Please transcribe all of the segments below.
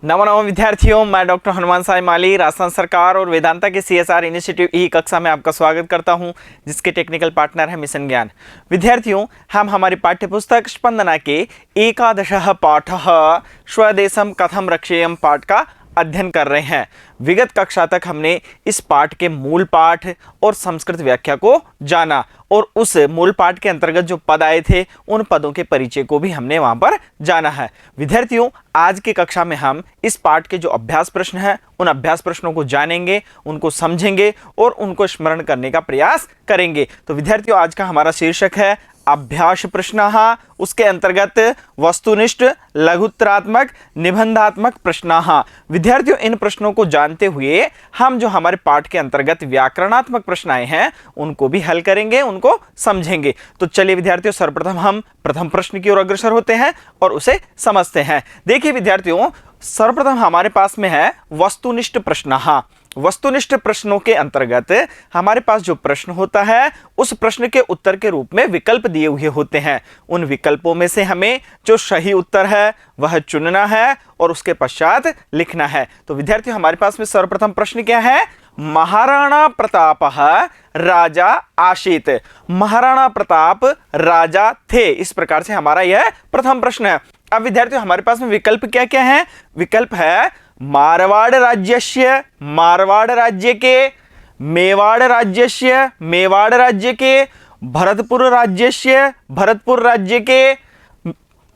नमो नमो विद्यार्थियों, मैं डॉक्टर हनुमान साई माली राजस्थान सरकार और वेदांता के CSR इनिशिएटिव ई कक्षा में आपका स्वागत करता हूं, जिसके टेक्निकल पार्टनर है मिशन ज्ञान। विद्यार्थियों, हम हमारी पाठ्यपुस्तक स्पंदना के एकादशः पाठः स्वदेशम कथम रक्षेयम पाठ का अध्ययन कर रहे हैं। विगत कक्षा तक हमने इस पाठ के मूल पाठ और संस्कृत व्याख्या को जाना और उस मूल पाठ के अंतर्गत जो पद आए थे उन पदों के परिचय को भी हमने वहां पर जाना है। विद्यार्थियों, आज की कक्षा में हम इस पाठ के जो अभ्यास प्रश्न हैं उन अभ्यास प्रश्नों को जानेंगे, उनको समझेंगे और उनको स्मरण करने का प्रयास करेंगे। तो विद्यार्थियों, आज का हमारा शीर्षक है अभ्यास प्रश्नः, उसके अंतर्गत वस्तुनिष्ठ, लघुत्तरात्मक, निबंधात्मक प्रश्नः। विद्यार्थियों, इन प्रश्नों को जानते हुए हम जो हमारे पाठ के अंतर्गत व्याकरणात्मक प्रश्न आए हैं उनको भी हल करेंगे, उनको समझेंगे। तो चलिए विद्यार्थियों, सर्वप्रथम हम प्रथम प्रश्न की ओर अग्रसर होते हैं और उसे समझते हैं। देखिए विद्यार्थियों, सर्वप्रथम हमारे पास में है वस्तुनिष्ठ प्रश्नः। वस्तुनिष्ठ प्रश्नों के अंतर्गत हमारे पास जो प्रश्न होता है उस प्रश्न के उत्तर के रूप में विकल्प दिए हुए होते हैं। उन विकल्पों में से हमें जो सही उत्तर है वह चुनना है और उसके पश्चात लिखना है। तो विद्यार्थियों, हमारे पास में सर्वप्रथम प्रश्न क्या है? महाराणा प्रतापः राजा आसीत्। महाराणा प्रताप राजा थे, इस प्रकार से हमारा यह प्रथम प्रश्न है। अब विद्यार्थियों, हमारे पास में विकल्प क्या क्या है? विकल्प है मारवाड़ राज्यस्य, मारवाड़ राज्य के, मेवाड़ राज्यस्य, मेवाड़ राज्य के, भरतपुर राज्यस्य, भरतपुर राज्य के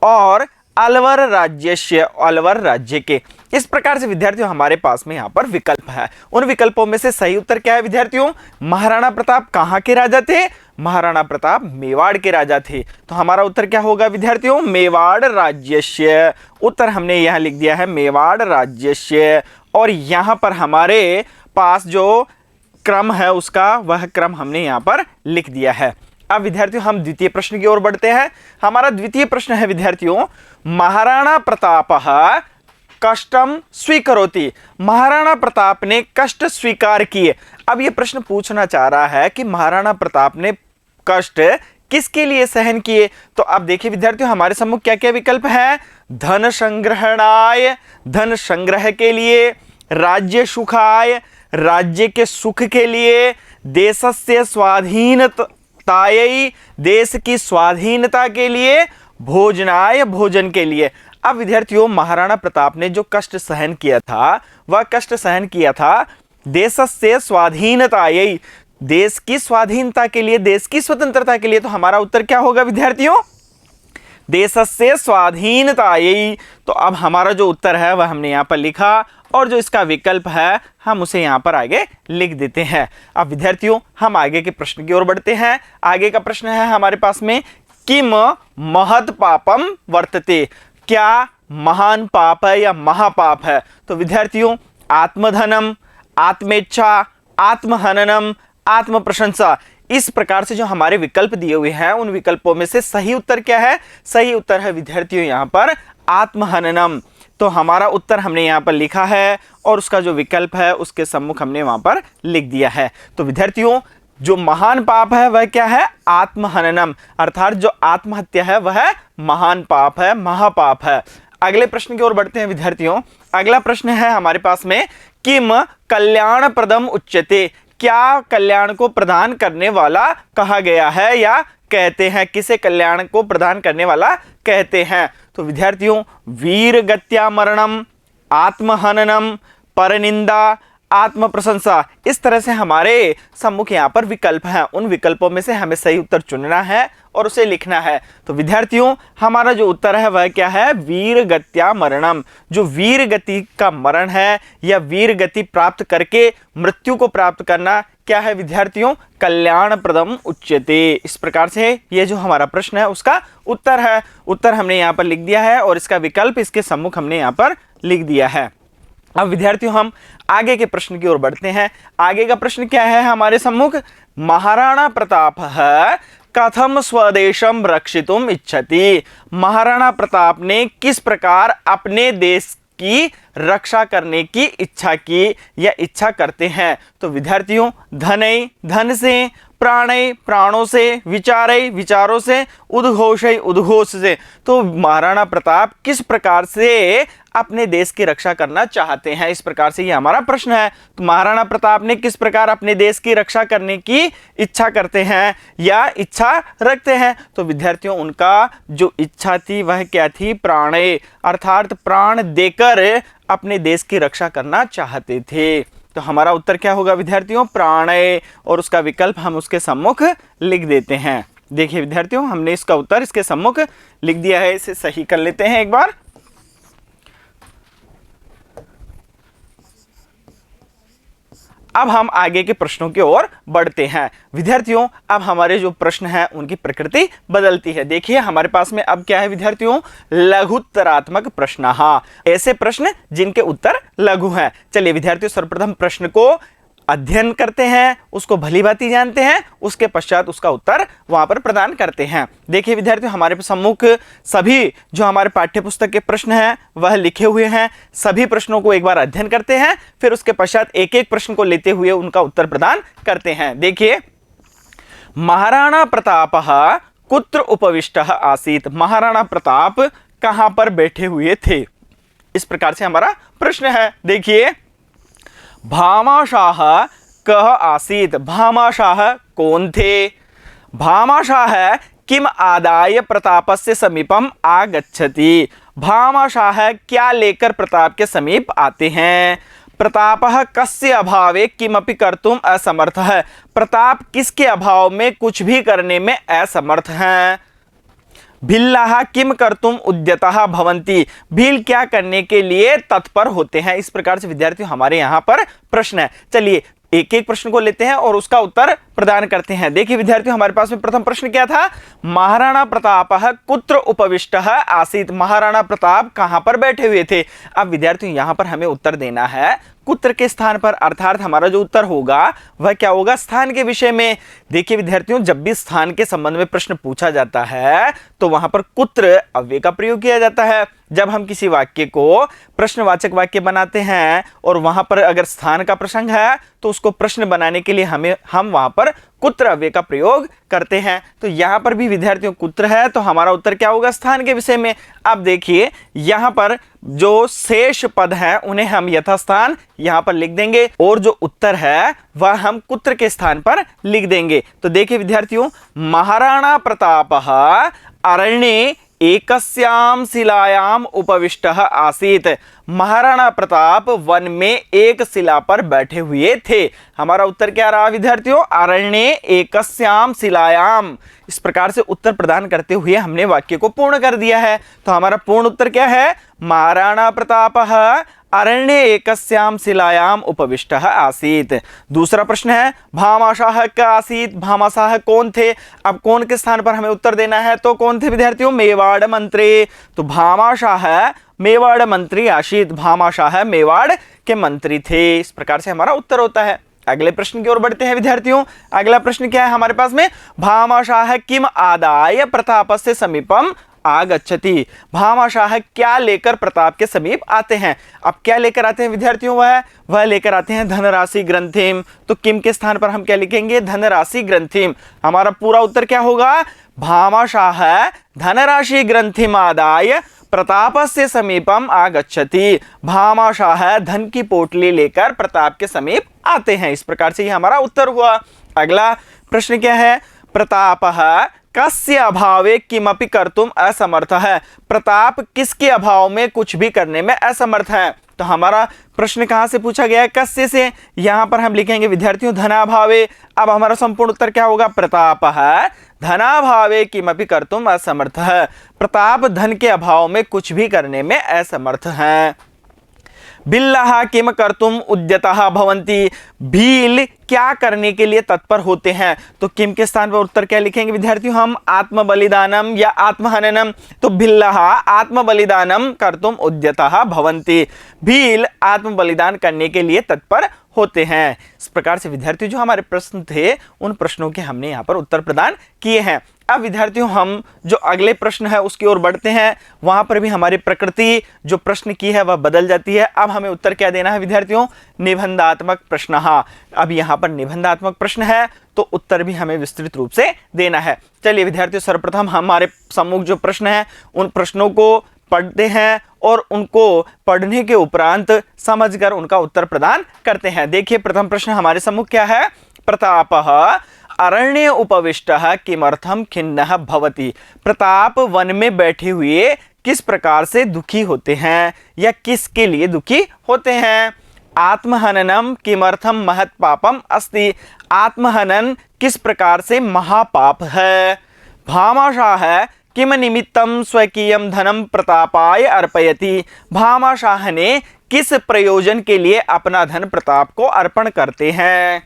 और अलवर राज्यस्य, अलवर राज्य के। इस प्रकार से विद्यार्थियों हमारे पास में यहाँ पर विकल्प है। उन विकल्पों में से सही उत्तर क्या है विद्यार्थियों? महाराणा प्रताप कहाँ के राजा थे? महाराणा प्रताप मेवाड़ के राजा थे। तो हमारा उत्तर क्या होगा विद्यार्थियों? मेवाड़ राज्यस्य। उत्तर हमने यहाँ लिख दिया है मेवाड़ राज्यस्य। और यहाँ पर हमारे पास जो क्रम है उसका वह क्रम हमने यहाँ पर लिख दिया है। अब विद्यार्थियों, हम द्वितीय प्रश्न की ओर बढ़ते हैं। हमारा द्वितीय प्रश्न है विद्यार्थियों, महाराणा प्रतापः कष्टम स्वीकरोति। महाराणा प्रताप ने कष्ट स्वीकार किए। अब यह प्रश्न पूछना चाह रहा है कि महाराणा प्रताप ने कष्ट किसके लिए सहन किए। तो अब देखिए विद्यार्थियों, हमारे सम्मुख क्या क्या विकल्प है? धन संग्रहणाय, धन संग्रह के लिए, राज्य सुखाय, राज्य के सुख के लिए, देशस्य स्वाधीनतायै, देश की स्वाधीनता के लिए, भोजनाय, भोजन के लिए। अब विद्यार्थियों, महाराणा प्रताप ने जो कष्ट सहन किया था वह कष्ट सहन किया था देशस्य स्वाधीनतायै, देश की स्वाधीनता के लिए, देश की स्वतंत्रता के लिए। तो हमारा उत्तर क्या होगा विद्यार्थियों? देशस्य स्वाधीनतायै। तो अब हमारा जो उत्तर है वह हमने यहाँ पर लिखा और जो इसका विकल्प है हम उसे यहाँ पर आगे लिख देते हैं। अब विद्यार्थियों, हम आगे के प्रश्न की ओर बढ़ते हैं। आगे का प्रश्न है हमारे पास में, किम महत् पापम वर्तते। क्या महान पाप है या महापाप है? तो विद्यार्थियों, आत्मधनम, आत्मेच्छा, आत्महननम, आत्म प्रशंसा, इस प्रकार से जो हमारे विकल्प दिए हुए हैं उन विकल्पों में से सही उत्तर क्या है? सही उत्तर है विद्यार्थियों यहाँ पर आत्महननम। तो हमारा उत्तर हमने यहाँ पर लिखा है और उसका जो विकल्प है उसके सम्मुख हमने वहां पर लिख दिया है। तो विद्यार्थियों, जो महान पाप है वह क्या है? आत्महननम, अर्थात जो आत्महत्या है वह महान पाप है, महापाप है। अगले प्रश्न की ओर बढ़ते हैं विद्यार्थियों। अगला प्रश्न है हमारे पास में, किम कल्याण प्रदम उच्यते। क्या कल्याण को प्रदान करने वाला कहा गया है या कहते हैं? किसे कल्याण को प्रदान करने वाला कहते हैं? तो विद्यार्थियों, वीर गत्या मरणम, आत्महननम, परनिंदा, आत्म प्रशंसा, इस तरह से हमारे सम्मुख यहाँ पर विकल्प हैं। उन विकल्पों में से हमें सही उत्तर चुनना है और उसे लिखना है। तो विद्यार्थियों, हमारा जो उत्तर है वह क्या है? वीर गत्या मरणम। जो वीर गति का मरण है या वीर गति प्राप्त करके मृत्यु को प्राप्त करना क्या है विद्यार्थियों? कल्याण प्रदम उच्यते। इस प्रकार से ये जो हमारा प्रश्न है उसका उत्तर है। उत्तर हमने यहाँ पर लिख दिया है और इसका विकल्प इसके सम्मुख हमने यहाँ पर लिख दिया है। अब विद्यार्थियों, हम आगे के प्रश्न की ओर बढ़ते हैं। आगे का प्रश्न क्या है हमारे सम्मुख? महाराणा प्रताप कथम स्वदेशम रक्षितुम इच्छति। महाराणा प्रताप ने किस प्रकार अपने देश की रक्षा करने की इच्छा की या इच्छा करते हैं? तो विद्यार्थियों, धन से, प्राणै प्राणों से, विचारै विचारों से, उद्घोषै उद्घोष से। तो महाराणा प्रताप किस प्रकार से अपने देश की रक्षा करना चाहते हैं, इस प्रकार से ये हमारा प्रश्न है। तो महाराणा प्रताप ने किस प्रकार अपने देश की रक्षा करने की इच्छा करते हैं या इच्छा रखते हैं? तो विद्यार्थियों उनका जो इच्छा थी वह क्या थी? प्राणै, अर्थात प्राण देकर अपने देश की रक्षा करना चाहते थे। तो हमारा उत्तर क्या होगा विद्यार्थियों? प्राणै, और उसका विकल्प हम उसके सम्मुख लिख देते हैं। देखिए विद्यार्थियों हमने इसका उत्तर इसके सम्मुख लिख दिया है, इसे सही कर लेते हैं एक बार। अब हम आगे के प्रश्नों की ओर बढ़ते हैं। विद्यार्थियों अब हमारे जो प्रश्न हैं उनकी प्रकृति बदलती है। देखिए हमारे पास में अब क्या है विद्यार्थियों? लघुत्तरात्मक प्रश्न, ऐसे प्रश्न जिनके उत्तर लघु हैं। चलिए विद्यार्थियों सर्वप्रथम प्रश्न को अध्ययन करते हैं, उसको भली भांति जानते हैं, उसके पश्चात उसका उत्तर वहां पर प्रदान करते हैं। देखिए विद्यार्थियों हमारे सम्मुख सभी जो हमारे पाठ्य पुस्तक के प्रश्न हैं वह लिखे हुए हैं। सभी प्रश्नों को एक बार अध्ययन करते हैं, फिर उसके पश्चात एक एक प्रश्न को लेते हुए उनका उत्तर प्रदान करते हैं। देखिए महाराणा प्रतापः कुत्र उपविष्टः आसीत्, महाराणा प्रताप कहां पर बैठे हुए थे, इस प्रकार से हमारा प्रश्न है। देखिए भामाशाह कः आसीत्, भामाशाह कौन थे? भामाशाह किम आदाय प्रतापस्य समीपम आगच्छति, भामाशाह क्या लेकर प्रताप के समीप आते हैं? प्रतापः कस्य अभावे किमपि कर्तुम असमर्थः, प्रताप किसके अभाव में कुछ भी करने में असमर्थ हैं? भिल्लाः किम कर्तुम उद्यतः भवन्ति, भील क्या करने के लिए तत्पर होते हैं? इस प्रकार से विद्यार्थियों हमारे यहाँ पर प्रश्न है। चलिए एक एक प्रश्न को लेते हैं और उसका उत्तर प्रदान करते हैं। देखिए विद्यार्थियों हमारे पास में प्रथम प्रश्न क्या था? महाराणा प्रतापः कुत्र उपविष्टः आसीत्, महाराणा प्रताप कहां पर बैठे हुए थे? अब विद्यार्थियों यहां पर हमें उत्तर देना है कुत्र के स्थान पर, अर्थात हमारा जो उत्तर होगा वह क्या होगा? स्थान के विषय में। देखिए विद्यार्थियों जब भी स्थान के संबंध में प्रश्न पूछा जाता है तो वहां पर कुत्र अव्यय का प्रयोग किया जाता है। जब हम किसी वाक्य को प्रश्नवाचक वाक्य बनाते हैं और वहां पर अगर स्थान का प्रसंग है तो उसको प्रश्न बनाने के लिए हम वहां पर कुत्र अव्यय का प्रयोग करते हैं। तो यहां पर भी विद्यार्थियों कुत्र है, तो हमारा उत्तर क्या होगा? स्थान के विषय में। अब देखिए यहां पर जो शेष पद हैं उन्हें हम यथास्थान यहां पर लिख देंगे और जो उत्तर है वह हम कुत्र के स्थान पर लिख देंगे। तो देखिए विद्यार्थियों महाराणा प्रतापः अरण्ये एकस्याम शिलायाम उपविष्टः आसीत्, महाराणा प्रताप वन में एक शिला पर बैठे हुए थे। हमारा उत्तर क्या रहा विद्यार्थियों? अरण्ये एकस्याम शिलायाम। इस प्रकार से उत्तर प्रदान करते हुए हमने वाक्य को पूर्ण कर दिया है। तो हमारा पूर्ण उत्तर क्या है? महाराणा प्रतापः अरण्ये एकस्याम शिलायाम उपविष्टः आसीत्। दूसरा प्रश्न है भामाशाह का आसीत्, भामाशाह कौन थे? अब कौन के स्थान पर हमें उत्तर देना है, तो कौन थे विद्यार्थियों? मेवाड़ मंत्री। तो भामाशाह मेवाड़ मंत्री आसीत्, भामाशाह मेवाड़ के मंत्री थे। इस प्रकार से हमारा उत्तर होता है। अगले प्रश्न की ओर बढ़ते हैं विद्यार्थियों। अगला प्रश्न क्या है हमारे पास में? भामाशाह किम आदाय प्रतापस्य समीपम आगच्छति, भामाशाह क्या लेकर प्रताप के समीप आते हैं? अब क्या लेकर आते हैं विद्यार्थियों? वह लेकर आते हैं धनराशि ग्रंथिम। तो किम के स्थान पर हम क्या लिखेंगे? धनराशि ग्रंथिम। हमारा पूरा उत्तर क्या होगा? भामाशाह धनराशि ग्रंथिम आदाय प्रतापस्य समीपम आगच्छति, भामाशाह धन की पोटली लेकर प्रताप के समीप आते हैं। इस प्रकार से ये हमारा उत्तर हुआ। अगला प्रश्न क्या है? प्रतापः कस्य अभावे किमपि कर्तुम असमर्थ है, प्रताप किसके अभाव में कुछ भी करने में असमर्थ है? तो हमारा प्रश्न कहां से पूछा गया है? कस्य से। यहां पर हम लिखेंगे विद्यार्थियों धनाभावे। अब हमारा संपूर्ण उत्तर क्या होगा? प्रतापः धनाभावे किमपि कर्तुम असमर्थ है, प्रताप धन के अभाव में कुछ भी करने में असमर्थ है। भिल्लाः किम कर्तुम उद्यतः भवन्ति, भील क्या करने के लिए तत्पर होते हैं? तो किम के स्थान पर उत्तर क्या लिखेंगे विद्यार्थियों? हम आत्म बलिदानम या आत्महननम। तो भिल्लाः आत्म बलिदानम कर्तुम उद्यतः भवन्ति, भील आत्म बलिदान करने के लिए तत्पर होते हैं। इस प्रकार से विद्यार्थी जो हमारे प्रश्न थे उन प्रश्नों के हमने यहाँ पर उत्तर प्रदान किए हैं। अब विद्यार्थियों हम जो अगले प्रश्न है उसकी ओर बढ़ते हैं। वहां पर भी हमारी प्रकृति जो प्रश्न की है वह बदल जाती है। अब हमें उत्तर क्या देना है विद्यार्थियों? निबंधात्मक प्रश्न। हाँ, अब यहाँ पर निबंधात्मक प्रश्न है तो उत्तर भी हमें विस्तृत रूप से देना है। चलिए विद्यार्थियों, सर्वप्रथम हमारे सम्मुख जो प्रश्न है उन प्रश्नों को पढ़ते हैं और उनको पढ़ने के उपरांत समझकर उनका उत्तर प्रदान करते हैं। देखिए प्रथम प्रश्न हमारे सम्मुख क्या है? प्रतापः अरण्य उपविष्टः किमर्थम खिन्नः भवति। प्रताप वन में बैठे हुए किस प्रकार से दुखी होते हैं या किसके लिए दुखी होते हैं? आत्महननम किमर्थम महत् पापम अस्ति। आत्महनन किस प्रकार से महापाप है। भामाशाह किम निमित्तम स्वकीयम धनम प्रतापाय अर्पयति। भामाशाह ने किस प्रयोजन के लिए अपना धन प्रताप को अर्पण करते हैं।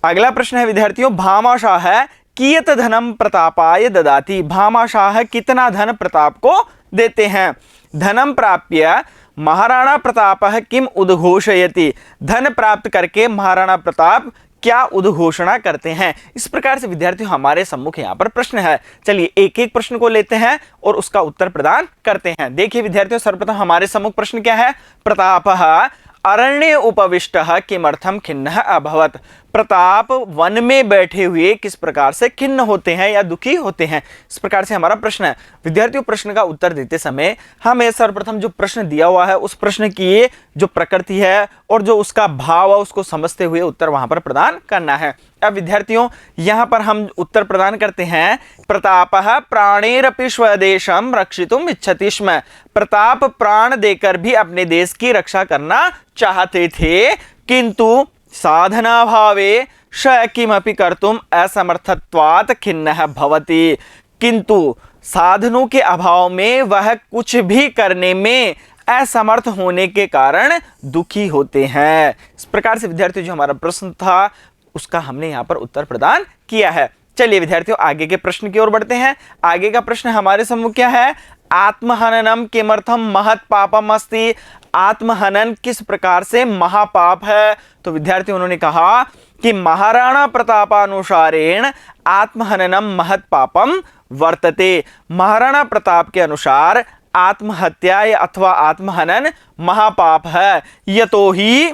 अगला प्रश्न है विद्यार्थियों, भामाशाह कियत धनम प्रतापाय ददाति। भामाशाह कितना धन प्रताप को देते हैं। धनम प्राप्य महाराणा प्रतापः किम उद्घोषयति। धन प्राप्त करके महाराणा प्रताप क्या उद्घोषणा करते हैं। इस प्रकार से विद्यार्थियों हमारे सम्मुख यहाँ पर प्रश्न है। चलिए एक एक प्रश्न को लेते हैं और उसका उत्तर प्रदान करते हैं। देखिए विद्यार्थियों, सर्वप्रथम हमारे सम्मुख प्रश्न क्या है? प्रतापः अरण्य उपविष्टः किमर्थम खिन्नः अभवत्। प्रताप वन में बैठे हुए किस प्रकार से खिन्न होते हैं या दुखी होते हैं। इस प्रकार से हमारा प्रश्न है। विद्यार्थियों प्रश्न का उत्तर देते समय हमें सर्वप्रथम जो प्रश्न दिया हुआ है उस प्रश्न की जो प्रकृति है और जो उसका भाव है उसको समझते हुए उत्तर वहां पर प्रदान करना है। अब विद्यार्थियों यहाँ पर हम उत्तर प्रदान करते हैं। प्रतापः प्राणेरपि स्वदेशम रक्षितुम इच्छति स्म। प्रताप प्राण देकर भी अपने देश की रक्षा करना चाहते थे, किंतु साधनाभावे स किमपि कर्तुम असमर्थत्वात् खिन्नः भवति। किंतु साधनों के अभाव में वह कुछ भी करने में असमर्थ होने के कारण दुखी होते हैं। इस प्रकार से विद्यार्थियों जो हमारा प्रश्न था उसका हमने यहाँ पर उत्तर प्रदान किया है। चलिए विद्यार्थियों आगे के प्रश्न की ओर बढ़ते हैं। आगे का प्रश्न हमारे सम्मुख क्या है? आत्महननम किमर्थम महत् पापम अस्ति। आत्महनन किस प्रकार से महापाप है। तो विद्यार्थी उन्होंने कहा कि महाराणा प्रतापानुसारेण आत्महननम महत् पापम वर्तते। महाराणा प्रताप के अनुसार आत्महत्या अथवा आत्महनन महापाप है। यतो ही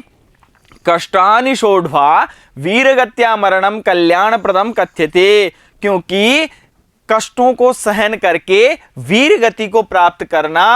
कष्टानि सोढ्वा वीरगत्या मरणम कल्याणप्रदम कथ्यते। क्योंकि कष्टों को सहन करके वीर गति को प्राप्त करना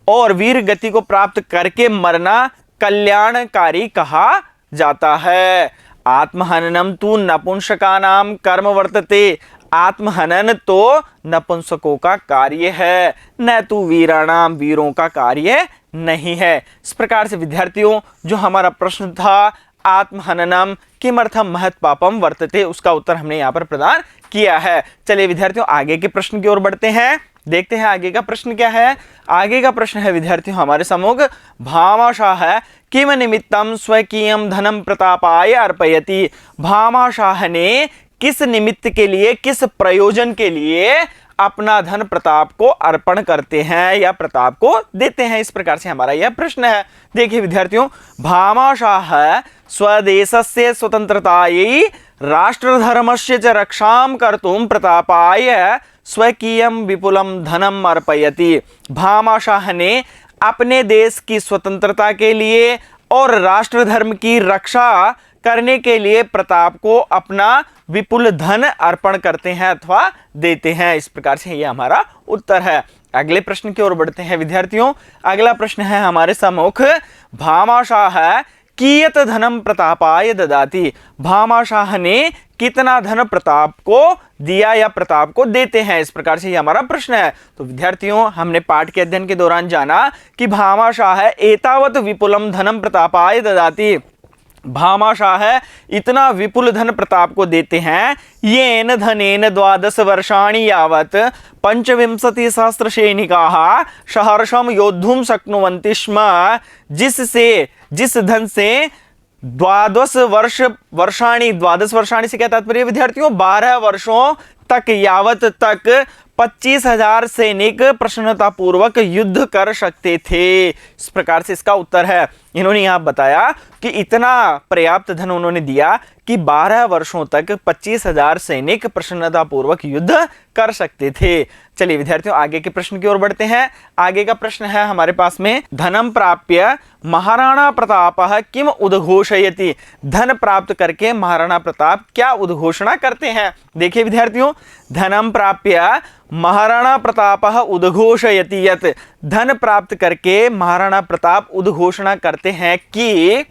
और वीर गति को प्राप्त करके मरना कल्याणकारी कहा जाता है। आत्महननम तु नपुंसकानाम कर्म वर्तते। आत्महनन तो नपुंसकों का कार्य है, न तो वीराणाम वीरों का कार्य नहीं है। इस प्रकार से विद्यार्थियों जो हमारा प्रश्न था आत्महननम किमर्थम महत् पापम वर्तते उसका उत्तर हमने यहाँ पर प्रदान किया है। चलिए विद्यार्थियों आगे के प्रश्न की ओर बढ़ते हैं। देखते हैं आगे का प्रश्न क्या है। आगे का प्रश्न है विद्यार्थियों हमारे सम्मुख, भामाशाह किम निमित्तम स्वकीयम धनम प्रतापाय अर्पयति। भामाशाह ने किस निमित्त के लिए किस प्रयोजन के लिए अपना धन प्रताप को अर्पण करते हैं या प्रताप को देते हैं। इस प्रकार से हमारा यह प्रश्न है। देखिए विद्यार्थियों, भामाशाह स्वदेशस्य स्वतंत्रतायै राष्ट्रधर्मस्य च रक्षां कर्तुं प्रतापाय स्वकीयं विपुलं धनम अर्पयति। भामाशाह ने अपने देश की स्वतंत्रता के लिए और राष्ट्र धर्म की रक्षा करने के लिए प्रताप को अपना विपुल धन अर्पण करते हैं अथवा देते हैं। इस प्रकार से ये हमारा उत्तर है। अगले प्रश्न की ओर बढ़ते हैं विद्यार्थियों। अगला प्रश्न है हमारे सम्मुख, भामाशाह कियत धनम प्रतापाय ददाति। भामाशाह ने कितना धन प्रताप को दिया या प्रताप को देते हैं। इस प्रकार से ये हमारा प्रश्न है। तो विद्यार्थियों हमने पाठ के अध्ययन के दौरान जाना कि भामाशाह एतावत विपुलम धनम प्रतापाय ददाति। भामाशाह इतना विपुल धन प्रताप को देते हैं, येन धनेन 12 वर्षाणि यावत् 25 सहस्र सैनिकाः सहर्षं योद्धुं शक्नुवन्ति स्म। जिस धन से 12 वर्षाणि से क्या तात्पर्य विद्यार्थियों 12 वर्षों तक यावत तक 25,000 सैनिक प्रसन्नतापूर्वक युद्ध कर सकते थे। इस प्रकार से इसका उत्तर है। इन्होंने यहाँ बताया कि इतना पर्याप्त धन उन्होंने दिया कि 12 वर्षों तक 25,000 सैनिक प्रसन्नतापूर्वक युद्ध कर सकते थे। चलिए विद्यार्थियों आगे के प्रश्न की ओर बढ़ते हैं। आगे का प्रश्न है हमारे पास में, धनम प्राप्य महाराणा प्रतापः किम उद्घोषयति। धन प्राप्त करके महाराणा प्रताप क्या उद्घोषणा करते हैं। देखिए विद्यार्थियों, धनम प्राप्य महाराणा प्रतापः उद्घोषयति यत्। धन प्राप्त करके महाराणा प्रताप उद्घोषणा करते हैं कि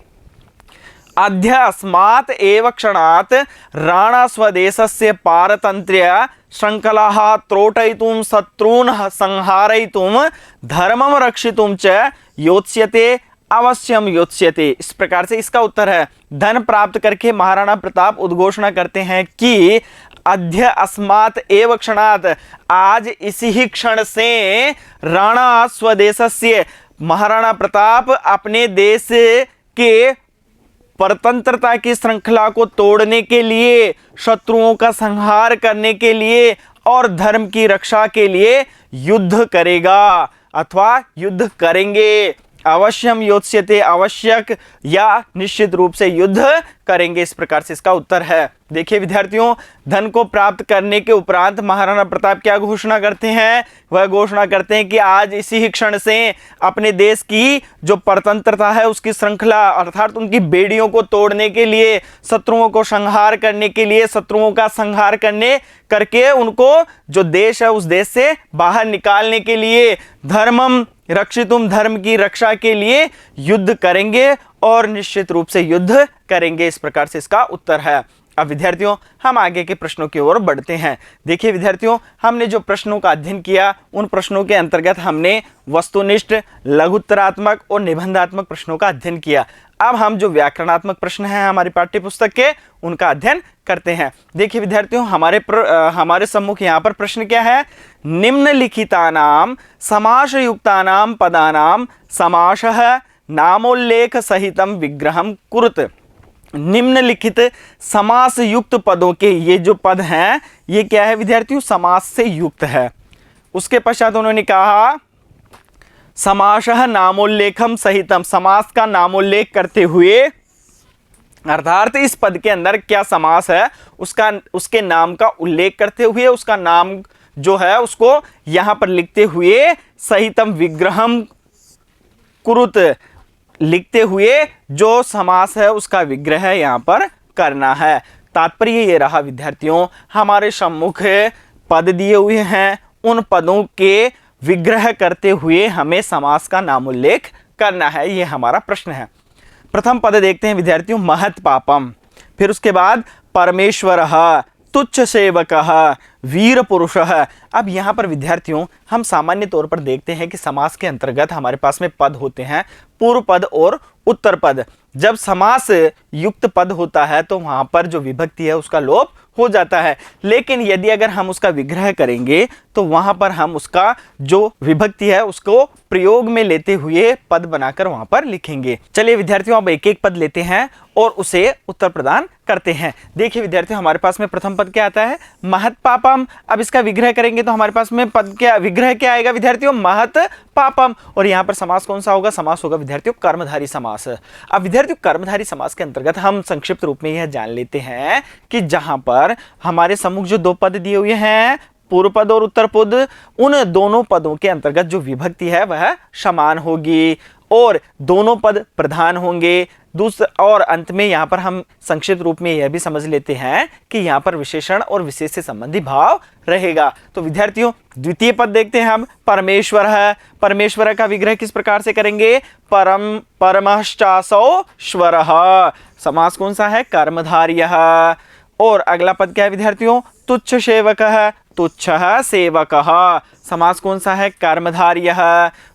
अद्य अस्मात् एव क्षणात् राणा स्वदेशस्य पारतंत्र्य श्रृंखलाः त्रोटयितुं शत्रून् संहारयितुं धर्मं रक्षितुं च योत्स्यते अवश्यम योत्स्यते। इस प्रकार से इसका उत्तर है। धन प्राप्त करके महाराणा प्रताप उद्घोषणा करते हैं कि अद्य अस्मात् एव क्षणात्, आज इसी ही क्षण से राणा स्वदेशस्य, महाराणा प्रताप अपने देश के परतंत्रता की श्रृंखला को तोड़ने के लिए, शत्रुओं का संहार करने के लिए और धर्म की रक्षा के लिए युद्ध करेगा अथवा युद्ध करेंगे। अवश्यम योत्स्यते, आवश्यक या निश्चित रूप से युद्ध करेंगे। इस प्रकार से इसका उत्तर है। देखिए विद्यार्थियों, धन को प्राप्त करने के उपरांत महाराणा प्रताप क्या घोषणा करते हैं। वह घोषणा करते हैं कि आज इसी ही क्षण से अपने देश की जो परतंत्रता है उसकी श्रृंखला अर्थात उनकी बेड़ियों को तोड़ने के लिए, शत्रुओं को संहार करने के लिए, शत्रुओं का संहार करके उनको जो देश है उस देश से बाहर निकालने के लिए, धर्मम रक्षितुम, धर्म की रक्षा के लिए युद्ध करेंगे और निश्चित रूप से युद्ध करेंगे। इस प्रकार से इसका उत्तर है। अब विद्यार्थियों हम आगे के प्रश्नों की ओर बढ़ते हैं। देखिए विद्यार्थियों, हमने जो प्रश्नों का अध्ययन किया उन प्रश्नों के अंतर्गत हमने वस्तुनिष्ठ, लघुत्तरात्मक और निबंधात्मक प्रश्नों का अध्ययन किया। अब हम जो व्याकरणात्मक प्रश्न हैं हमारी पाठ्य पुस्तक के, उनका अध्ययन करते हैं। देखिए विद्यार्थियों, हमारे सम्मुख यहाँ पर प्रश्न क्या है। निम्नलिखितानां समासयुक्तानां पदानां समासः नामोल्लेख सहितं विग्रहं कुरुत। निम्नलिखित समास युक्त पदों के ये जो पद हैं ये क्या है विद्यार्थियों, समास से युक्त है। उसके पश्चात उन्होंने कहा समासः नामोल्लेखम सहितम, समास का नामोल्लेख करते हुए, अर्थात इस पद के अंदर क्या समास है उसके नाम का उल्लेख करते हुए, उसका नाम जो है उसको यहां पर लिखते हुए, सहितम विग्रहम कुरुत, लिखते हुए जो समास है उसका विग्रह यहां पर करना है। तात्पर्य ये रहा विद्यार्थियों, हमारे सम्मुख पद दिए हुए हैं, उन पदों के विग्रह करते हुए हमें समास का नामोल्लेख करना है। ये हमारा प्रश्न है। प्रथम पद देखते हैं विद्यार्थियों, महत् पापम। फिर उसके बाद परमेश्वरः, तुच्छ सेवकः, वीर पुरुषः। अब यहाँ पर विद्यार्थियों हम सामान्य तौर पर देखते हैं कि समास के अंतर्गत हमारे पास में पद होते हैं, पूर्व पद और उत्तर पद। जब समास युक्त पद होता है तो वहां पर जो विभक्ति है उसका लोप हो जाता है, लेकिन यदि अगर हम उसका विग्रह करेंगे तो वहां पर हम उसका जो विभक्ति है उसको प्रयोग में लेते हुए पद बनाकर वहां पर लिखेंगे। चलिए विद्यार्थियों अब एक एक पद लेते हैं और उसे उत्तर प्रदान करते हैं। देखिए विद्यार्थियों, हमारे पास में प्रथम पद क्या आता है, महत् पापम। अब इसका विग्रह करेंगे तो हमारे पास में पद क्या, विग्रह क्या आएगा विद्यार्थियों, महत् पापम। और यहाँ पर समास कौन सा होगा, समास होगा विद्यार्थियों कर्मधारी समास। अब विद्यार्थियों कर्मधारी समास के अंतर्गत हम संक्षिप्त रूप में यह जान लेते हैं कि जहां पर हमारे सम्मुख जो दो पद दिए हुए हैं, पूर्व पद और उत्तर पद, उन दोनों पदों के अंतर्गत जो विभक्ति है वह समान होगी और दोनों पद प्रधान होंगे। दूसरा और अंत में यहाँ पर हम संक्षिप्त रूप में यह भी समझ लेते हैं कि यहाँ पर विशेषण और विशेष से संबंधी भाव रहेगा। तो विद्यार्थियों द्वितीय पद देखते हैं हम, परमेश्वर है। परमेश्वर का विग्रह किस प्रकार से करेंगे, परम परमश्चासो स्वरः। समास कौन सा है, कर्मधार्यः। और अगला पद क्या है विद्यार्थियों, तुच्छ सेवकः, तुच्छः सेवकः। समास कौन सा है? कर्मधार्यः,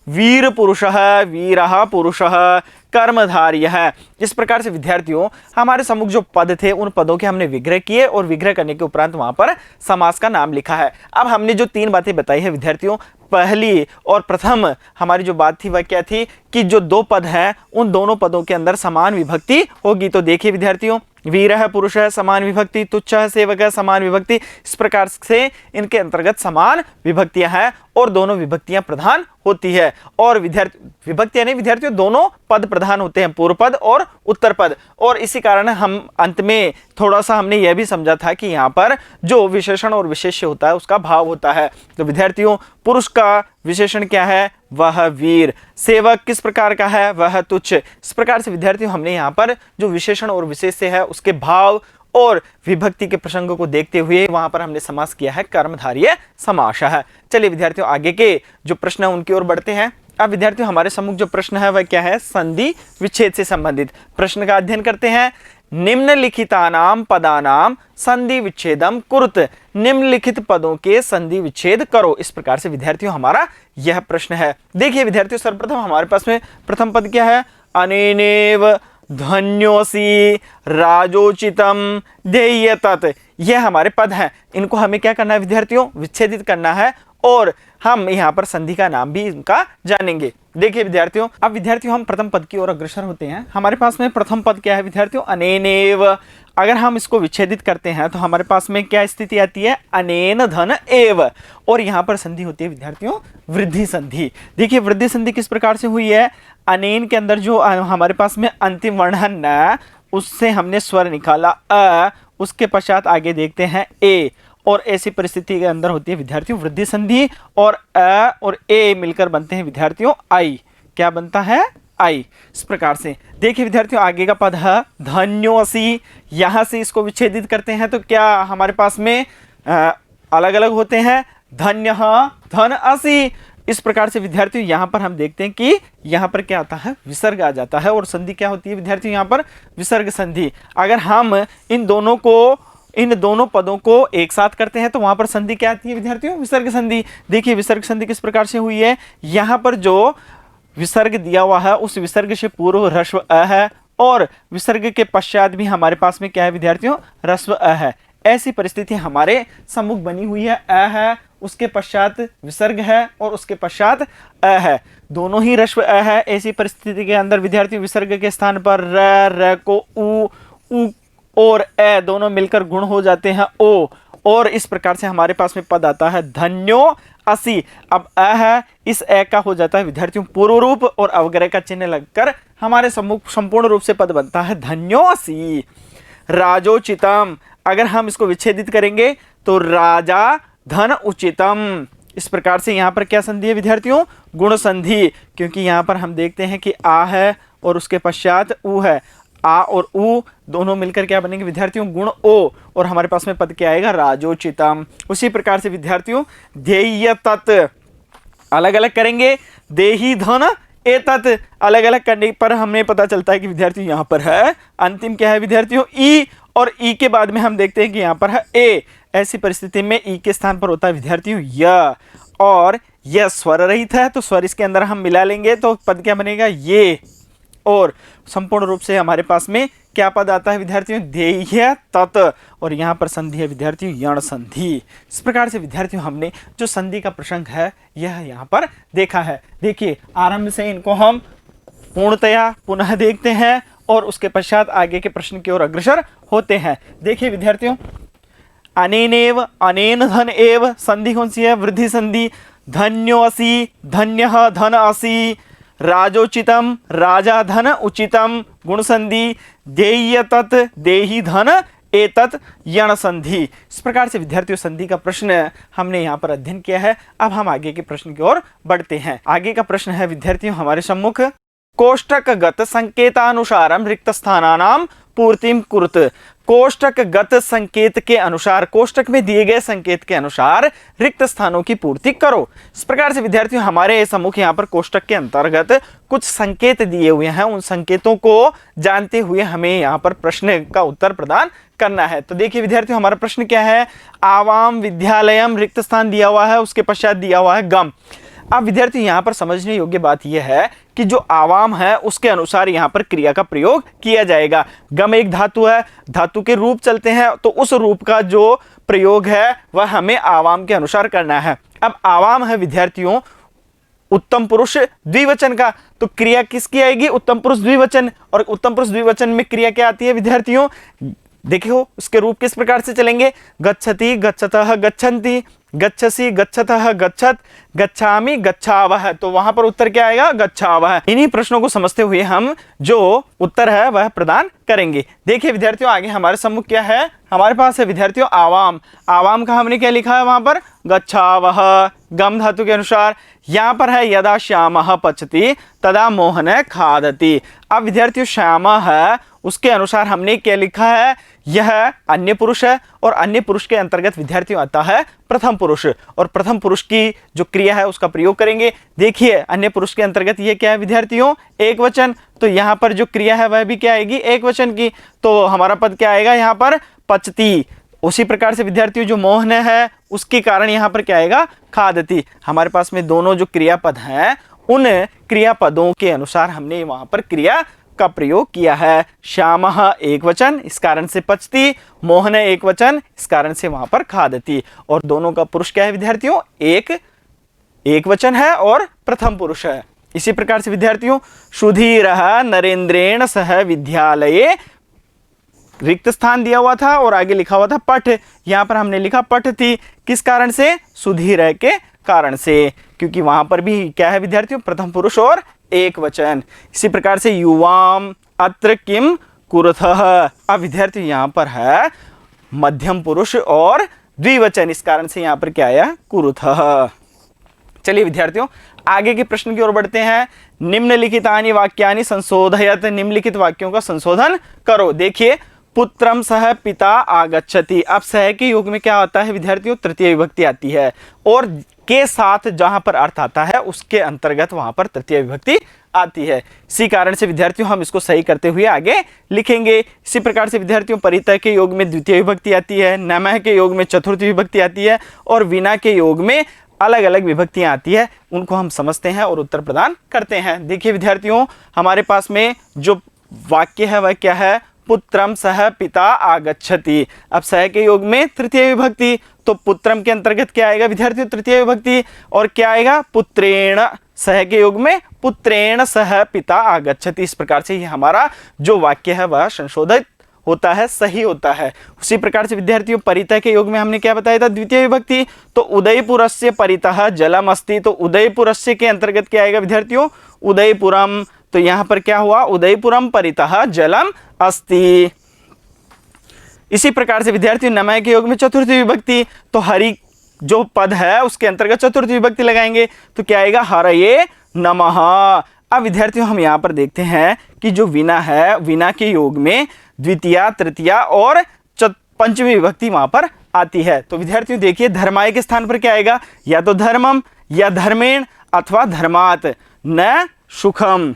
वीर पुरुषः, वीरः पुरुषः, कर्मधार्यः। इस प्रकार से विद्यार्थियों हमारे सम्मुख जो पद थे उन पदों के हमने विग्रह किए और विग्रह करने के उपरांत वहां पर समास का नाम लिखा है। अब हमने जो 3 बातें बताई है विद्यार्थियों, पहली और प्रथम हमारी जो बात थी वह क्या थी कि जो 2 पद हैं उन दोनों पदों के अंदर समान विभक्ति होगी। तो देखिए विद्यार्थियों, वीरः पुरुषः समान विभक्ति, तुच्छः सेवकः समान विभक्ति, इस प्रकार से इनके अंतर्गत समान विभक्तियां हैं और दोनों विभक्तियां प्रधान होती है। और विभक्तियां नहीं विद्यार्थियों, दोनों पद प्रधान होते हैं, पूर्व पद और उत्तर पद। और इसी कारण हम अंत में थोड़ा सा हमने यह भी समझा था कि यहाँ पर जो विशेषण और विशेष्य होता है उसका भाव होता है। तो विद्यार्थियों पुरुष का विशेषण क्या है? वह वीर। सेवक किस प्रकार का है? वह तुच्छ। इस प्रकार से विद्यार्थियों हमने यहाँ पर जो विशेषण और विशेष्य है उसके भाव और विभक्ति के प्रसंग को देखते हुए वहां पर हमने समास किया है कर्मधारय समास है। चलिए विद्यार्थियों आगे के जो प्रश्न है उनकी ओर बढ़ते हैं। अब विद्यार्थियों हमारे सम्मुख जो प्रश्न है वह क्या है? संधि विच्छेद से संबंधित प्रश्न का अध्ययन करते हैं। निम्नलिखितानाम पदानाम संधि विच्छेदम कुरुत, निम्नलिखित पदों के संधि विच्छेद करो। इस प्रकार से विद्यार्थियों हमारा यह प्रश्न है। देखिए विद्यार्थियों सर्वप्रथम हमारे पास में प्रथम पद क्या है? अनेनेव धन्योसी राजोचितम ध्येय तत्, यह हमारे पद हैं। इनको हमें क्या करना है विद्यार्थियों? विच्छेदित करना है और हम यहाँ पर संधि का नाम भी इनका जानेंगे। देखिए विद्यार्थियों, अब विद्यार्थियों हम प्रथम पद की ओर अग्रसर होते हैं। हमारे पास में प्रथम पद क्या है विद्यार्थियों? अनेनेव। अगर हम इसको विच्छेदित करते हैं तो हमारे पास में क्या स्थिति आती है? अनेन धन एव। और यहाँ पर संधि होती है विद्यार्थियों वृद्धि संधि। देखिए वृद्धि संधि किस प्रकार से हुई है? अनेन के अंदर जो हमारे पास में अंतिम वर्ण है न, उससे हमने स्वर निकाला अ, उसके पश्चात आगे देखते हैं ए, और ऐसी परिस्थिति के अंदर होती है विद्यार्थियों वृद्धि संधि, और अ और ए मिलकर बनते हैं विद्यार्थियों आई। क्या बनता है? आई। इस प्रकार से देखिए विद्यार्थियों आगे का पद है धन्योसी। यहां से इसको विच्छेदित करते हैं तो क्या हमारे पास में अलग अलग होते हैं? धन्य धन असी। इस प्रकार से विद्यार्थियों यहां पर हम देखते हैं कि यहां पर क्या आता है? विसर्ग आ जाता है और संधि क्या होती है विद्यार्थियों? यहां पर विसर्ग संधि। अगर हम इन दोनों पदों को एक साथ करते हैं तो वहां पर संधि क्या आती है विद्यार्थियों? विसर्ग संधि। देखिए विसर्ग संधि किस प्रकार से हुई है? यहां पर जो विसर्ग दिया हुआ है उस विसर्ग से पूर्व ह्रस्व अ है और विसर्ग के पश्चात भी हमारे पास में क्या है विद्यार्थियों? ह्रस्व अ है। ऐसी परिस्थिति हमारे सम्मुख बनी हुई है। अ है, उसके पश्चात विसर्ग है और उसके पश्चात अ है, दोनों ही ह्रस्व अ है। ऐसी परिस्थिति के अंदर विद्यार्थियों विसर्ग के स्थान पर र को उ और ए दोनों मिलकर गुण हो जाते हैं ओ, और इस प्रकार से हमारे पास में पद आता है धन्यो असी। अब अ है, इस ए का हो जाता है विद्यार्थियों पूर्व रूप और अवग्रह का चिन्ह लगकर हमारे सम्मुख संपूर्ण रूप से पद बनता है धन्यो असी। राजोचितम, अगर हम इसको विच्छेदित करेंगे तो राजा धन उचितम। इस प्रकार से यहाँ पर क्या संधि है विद्यार्थियों? गुण संधि, क्योंकि यहाँ पर हम देखते हैं कि आ है और उसके पश्चात उ है। आ और उ दोनों मिलकर क्या बनेंगे विद्यार्थियों? गुण ओ, और हमारे पास में पद क्या आएगा? राजोचितम। उसी प्रकार से विद्यार्थियों ध्येय तत् अलग अलग करेंगे। देही धन एतत् अलग अलग करने पर हमें पता चलता है कि विद्यार्थियों यहाँ पर है अंतिम क्या है विद्यार्थियों? ई, और ई के बाद में हम देखते हैं कि यहाँ पर है ए। ऐसी परिस्थिति में ई के स्थान पर होता है विद्यार्थियों य, और यह स्वर रहित है तो स्वर इसके अंदर हम मिला लेंगे तो पद क्या बनेगा? ये। और संपूर्ण रूप से हमारे पास में क्या पद आता है विद्यार्थियों? ध्येय तत्, और यहाँ पर संधि है विद्यार्थियों यण संधि। इस प्रकार से विद्यार्थियों हमने जो संधि का प्रसंग है यह यहाँ पर देखा है। देखिए आरंभ से इनको हम पूर्णतया पुनः देखते हैं और उसके पश्चात आगे के प्रश्न की ओर अग्रसर होते हैं। देखिए विद्यार्थियों अनेनेव अनेन धन एव संधि कौन सी है? वृद्धि संधि। धन्यो असी, धन्य धन असी। राजोचितम, राजा धन उचितम, गुण संधि। ध्येय तत्, देही धन एतत्, यण संधि। इस प्रकार से विद्यार्थियों संधि का प्रश्न हमने यहाँ पर अध्ययन किया है। अब हम आगे के प्रश्न की ओर बढ़ते हैं। आगे का प्रश्न है विद्यार्थियों हमारे सम्मुख कोष्टकगत संकेतानुसारम रिक्त स्थानानाम पूर्तिम कुरुत। कोष्टकगत संकेत के अनुसार, कोष्टक में दिए गए संकेत के अनुसार रिक्त स्थानों की पूर्ति करो। इस प्रकार से विद्यार्थियों हमारे सम्मुख यहाँ पर कोष्टक के अंतर्गत कुछ संकेत दिए हुए हैं, उन संकेतों को जानते हुए हमें यहाँ पर प्रश्न का उत्तर प्रदान करना है। तो देखिए विद्यार्थियों हमारा प्रश्न क्या है, आवाम विद्यालयम रिक्त स्थान दिया हुआ है, उसके पश्चात दिया हुआ है गम। अब विद्यार्थी यहाँ पर समझने योग्य बात यह है कि जो आवाम है उसके अनुसार यहाँ पर क्रिया का प्रयोग किया जाएगा। गम एक धातु है, धातु के रूप चलते हैं, तो उस रूप का जो प्रयोग है वह हमें आवाम के अनुसार करना है। अब आवाम है विद्यार्थियों उत्तम पुरुष द्विवचन का, तो क्रिया किसकी आएगी, उत्तम पुरुष द्विवचन। और उत्तम पुरुष द्विवचन में क्रिया क्या आती है विद्यार्थियों, देखिए उसके रूप किस प्रकार से चलेंगे, गच्छति गच्छतः गच्छन्ति, गच्छसि गच्छतः गच्छत, गच्छामि गच्छावह। तो वहां पर उत्तर क्या आएगा, गच्छावह। इन्हीं प्रश्नों को समझते हुए हम जो उत्तर है वह प्रदान करेंगे। देखिए विद्यार्थियों आगे हमारे सम्मुख क्या है, हमारे पास है विद्यार्थियों आवाम। आवाम का हमने क्या लिखा है वहां पर, गच्छावह, गम धातु के अनुसार। यहाँ पर है यदा श्यामः पचति तदा मोहन खादति। अब विद्यार्थियों श्यामा है उसके अनुसार हमने क्या लिखा है, यह अन्य पुरुष है, और अन्य पुरुष के अंतर्गत विद्यार्थियों आता है प्रथम पुरुष, और प्रथम पुरुष की जो क्रिया है उसका प्रयोग करेंगे। देखिए अन्य पुरुष के अंतर्गत ये क्या है विद्यार्थियों, एक वचन, तो यहाँ पर जो क्रिया है वह भी क्या आएगी, एक वचन की। तो हमारा पद क्या आएगा यहाँ पर, पचती। उसी प्रकार से विद्यार्थियों जो मोहन है उसके कारण यहाँ पर क्या आएगा, खादती। हमारे पास में दोनों जो क्रियापद हैं उन क्रियापदों के अनुसार हमने वहां पर क्रिया का प्रयोग किया है। श्यामः एक वचन, इस कारण से पचती, मोहन एक वचन, इस कारण से वहां पर खादती। और दोनों का पुरुष क्या है विद्यार्थियों, एक वचन है और प्रथम पुरुष है। इसी प्रकार से विद्यार्थियों सुधीरः नरेंद्रेण सह विद्यालये, रिक्त स्थान दिया हुआ था और आगे लिखा हुआ था पठ, यहां पर हमने लिखा पठ थी, किस कारण से, सुधीर के कारण से, क्योंकि वहां पर भी क्या है विद्यार्थियों, प्रथम पुरुष और एक वचन। इसी प्रकार से युवाम अत्र किम कुरुथः। अब विद्यार्थी यहां पर है मध्यम पुरुष और द्विवचन, इस कारण से यहां पर क्या आया, कुरुथः। चलिए विद्यार्थियों आगे के प्रश्न की ओर बढ़ते हैं। निम्नलिखितानि वाक्यानि संशोधयत, निम्नलिखित वाक्यों का संशोधन करो। देखिए पुत्रम सह पिता आगच्छति। अब सह के योग में क्या होता है विद्यार्थियों, तृतीय विभक्ति आती है, और के साथ जहां पर अर्थ आता है उसके अंतर्गत वहां पर तृतीय विभक्ति आती है। इसी कारण से विद्यार्थियों हम इसको सही करते हुए आगे लिखेंगे। इसी प्रकार से विद्यार्थियों परितः के योग में द्वितीय विभक्ति आती है, नमः के योग में चतुर्थी विभक्ति आती है, और विना के योग में अलग अलग विभक्तियां आती है। उनको हम समझते हैं और उत्तर प्रदान करते हैं। देखिए विद्यार्थियों हमारे पास में जो वाक्य है वह क्या है, पुत्रम सह पिता आगच्छति। अब सह के योग में तृतीय विभक्ति, तो पुत्रम के अंतर्गत क्या आएगा विद्यार्थियों, तृतीय विभक्ति, और क्या आएगा, पुत्रेण। सह के योग में पुत्रेण सह पिता आगच्छति। इस प्रकार से ये हमारा जो वाक्य है वह संशोधित होता है, सही होता है। उसी प्रकार से विद्यार्थियों परितः के योग में हमने क्या बताया था, द्वितीय विभक्ति, तो उदयपुरस्य परितः जलम अस्ति। तो उदयपुरस्य के अंतर्गत क्या आएगा विद्यार्थियों, उदयपुरम। तो यहां पर क्या हुआ, उदयपुरम परितः जलम अस्ति। इसी प्रकार से विद्यार्थियों नमः के योग में चतुर्थी विभक्ति, तो हरि जो पद है उसके अंतर्गत चतुर्थी विभक्ति लगाएंगे, तो क्या आएगा, हरये नमः। अब विद्यार्थियों हम यहाँ पर देखते हैं कि जो विना है, विना के योग में द्वितीया, तृतीया और पंचमी विभक्ति वहां पर आती है। तो विद्यार्थियों देखिए धर्माय के स्थान पर क्या आएगा, या तो धर्मम या धर्मेण अथवा धर्मात, न सुखम।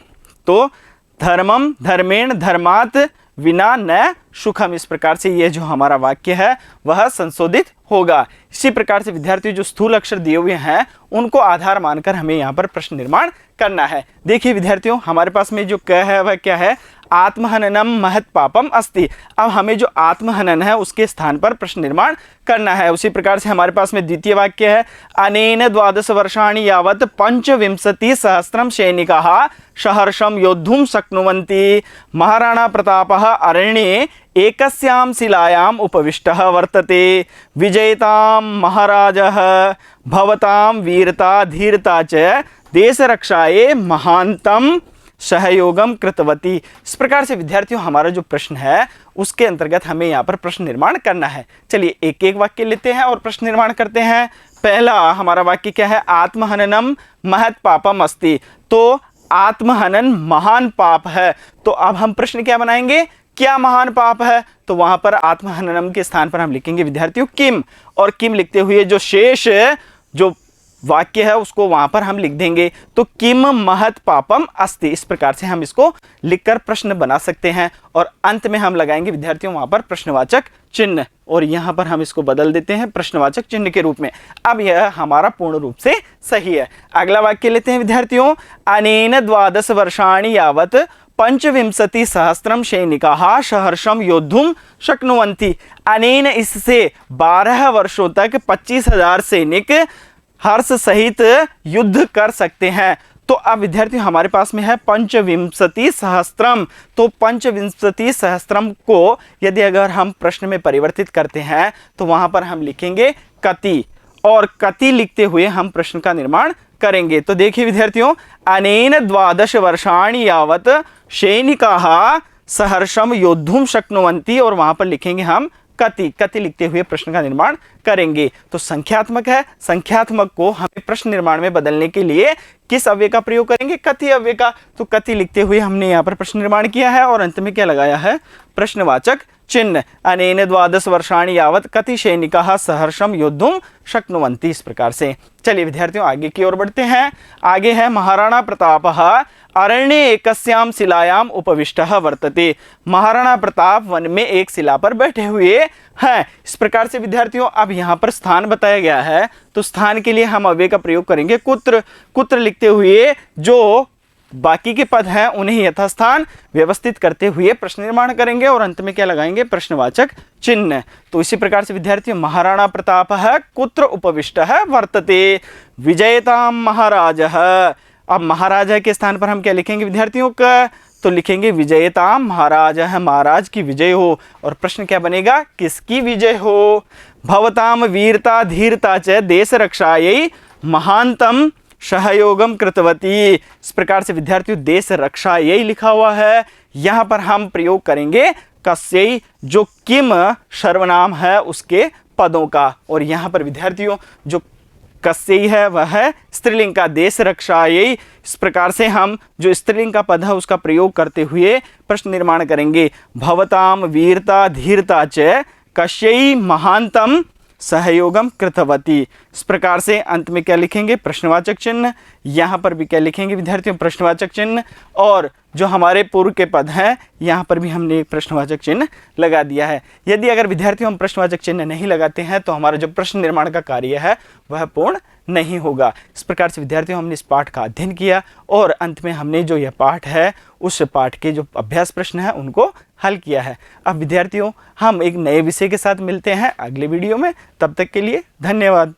तो धर्मम धर्मेण धर्मात विना न सुखम। इस प्रकार से ये जो हमारा वाक्य है वह संशोधित होगा। इसी प्रकार से विद्यार्थी जो स्थूल अक्षर दिए हुए हैं उनको आधार मानकर हमें यहाँ पर प्रश्न निर्माण करना है। देखिए विद्यार्थियों हमारे पास में जो क है वह क्या है, आत्महननम महत् पापम अस्ति। अब हमें जो आत्महनन है उसके स्थान पर प्रश्न निर्माण करना है। उसी प्रकार से हमारे पास में द्वितीय वाक्य है, अनेन 12 वर्षाणि यावत् 25,000 सैनिकाः सहर्षं योद्धुं शक्नुवन्ति। महाराणा प्रतापः अरण्ये एकस्यां शिलायाम् उपविष्टः वर्तते। विजयतां महाराजः भवतां वीरता धीरता च देशरक्षाये महानतम सहयोगम कृतवती। इस प्रकार से विद्यार्थियों हमारा जो प्रश्न है उसके अंतर्गत हमें यहाँ पर प्रश्न निर्माण करना है। चलिए एक एक वाक्य लेते हैं और प्रश्न निर्माण करते हैं। पहला हमारा वाक्य क्या है, आत्महननम महत् पापम अस्ति। तो आत्महनन महान पाप है। तो अब हम प्रश्न क्या बनाएंगे, क्या महान पाप है, तो वहां पर आत्महननम के स्थान पर हम लिखेंगे विद्यार्थियों किम, और किम लिखते हुए जो शेष जो वाक्य है उसको वहां पर हम लिख देंगे। तो किम महत पापम अस्ति, इस प्रकार से हम इसको लिखकर प्रश्न बना सकते हैं। और अंत में हम लगाएंगे विद्यार्थियों वहां पर प्रश्नवाचक चिन्ह, और यहां पर हम इसको बदल देते हैं प्रश्नवाचक चिन्ह के रूप में। अब यह हमारा पूर्ण रूप से सही है। अगला वाक्य लेते हैं विद्यार्थियों, अनेन 12 वर्षाणि यावत 25,000 सैनिकाः सहर्षं योद्धुं शक्नुवन्ति। अनेन, इससे 12 वर्षों तक 25,000 सैनिक हर्ष सहित युद्ध कर सकते हैं। तो अब विद्यार्थियों हमारे पास में है 25,000, तो 25,000 को यदि अगर हम प्रश्न में परिवर्तित करते हैं तो वहां पर हम लिखेंगे कति, और कति लिखते हुए हम प्रश्न का निर्माण करेंगे। तो देखिए विद्यार्थियों, अनेन 12 वर्षाणि यावत सैनिकाः सहर्षं योद्धुं शक्नुवन्ति, और वहां पर लिखेंगे हम कति, कति लिखते हुए प्रश्न का निर्माण करेंगे। तो संख्यात्मक है, संख्यात्मक को हमें प्रश्न निर्माण में बदलने के लिए किस अव्यय का प्रयोग करेंगे, कति अव्यय का। तो कति लिखते हुए हमने यहाँ पर प्रश्न निर्माण किया है, और अंत में क्या लगाया है, प्रश्नवाचक चिन्ह। अनेन 12 वर्षाणि यावत कति सैनिकाः सहर्षं योद्धुं शक्नुवन्ति, इस प्रकार से। चलिए विद्यार्थियों आगे की ओर बढ़ते हैं। आगे है महाराणा प्रतापः अरण्ये एकस्यां शिलायां उपविष्टः वर्तते। महाराणा प्रताप वन में एक शिला पर बैठे हुए हैं। इस प्रकार से विद्यार्थियों अब यहाँ पर स्थान बताया गया है, तो स्थान के लिए हम अव्यय का प्रयोग करेंगे कुत्र। कुत्र लिखते हुए जो बाकी के पद हैं उन्हें यथास्थान व्यवस्थित करते हुए प्रश्न निर्माण करेंगे, और अंत में क्या लगाएंगे, प्रश्नवाचक चिन्ह। तो इसी प्रकार से विद्यार्थियों महाराणा प्रतापः कुत्र उपविष्टः वर्तते, विजयतां महाराजः। अब महाराजा के स्थान पर हम क्या लिखेंगे विद्यार्थियों का, तो लिखेंगे विजयतां महाराजः, महाराज की विजय हो। और प्रश्न क्या बनेगा, किसकी विजय हो। भवतां वीरता धीरता च देश रक्षायै महानतम सहयोगम कृतवती। इस प्रकार से विद्यार्थियों देश रक्षा यही लिखा हुआ है, यहां पर हम प्रयोग करेंगे कस्यै, जो किम सर्वनाम है उसके पदों का। और यहां पर विद्यार्थियों जो कस्यै है वह है स्त्रीलिंग का, देश रक्षा यही। इस प्रकार से हम जो स्त्रीलिंग का पद है उसका प्रयोग करते हुए प्रश्न निर्माण करेंगे। भवताम वीरता धीरता च कस्यै महानतम सहयोगम कृतवती। इस प्रकार से अंत में क्या लिखेंगे, प्रश्नवाचक चिन्ह। यहाँ पर भी क्या लिखेंगे विद्यार्थियों, प्रश्नवाचक चिन्ह। और जो हमारे पूर्व के पद हैं यहाँ पर भी हमने एक प्रश्नवाचक चिन्ह लगा दिया है। यदि अगर विद्यार्थियों हम प्रश्नवाचक चिन्ह नहीं लगाते हैं तो हमारा जो प्रश्न निर्माण का कार्य है वह पूर्ण नहीं होगा। इस प्रकार से विद्यार्थियों हमने इस पाठ का अध्ययन किया, और अंत में हमने जो यह पाठ है उस पाठ के जो अभ्यास प्रश्न है उनको हल किया है। अब विद्यार्थियों हम एक नए विषय के साथ मिलते हैं अगले वीडियो में, तब तक के लिए धन्यवाद।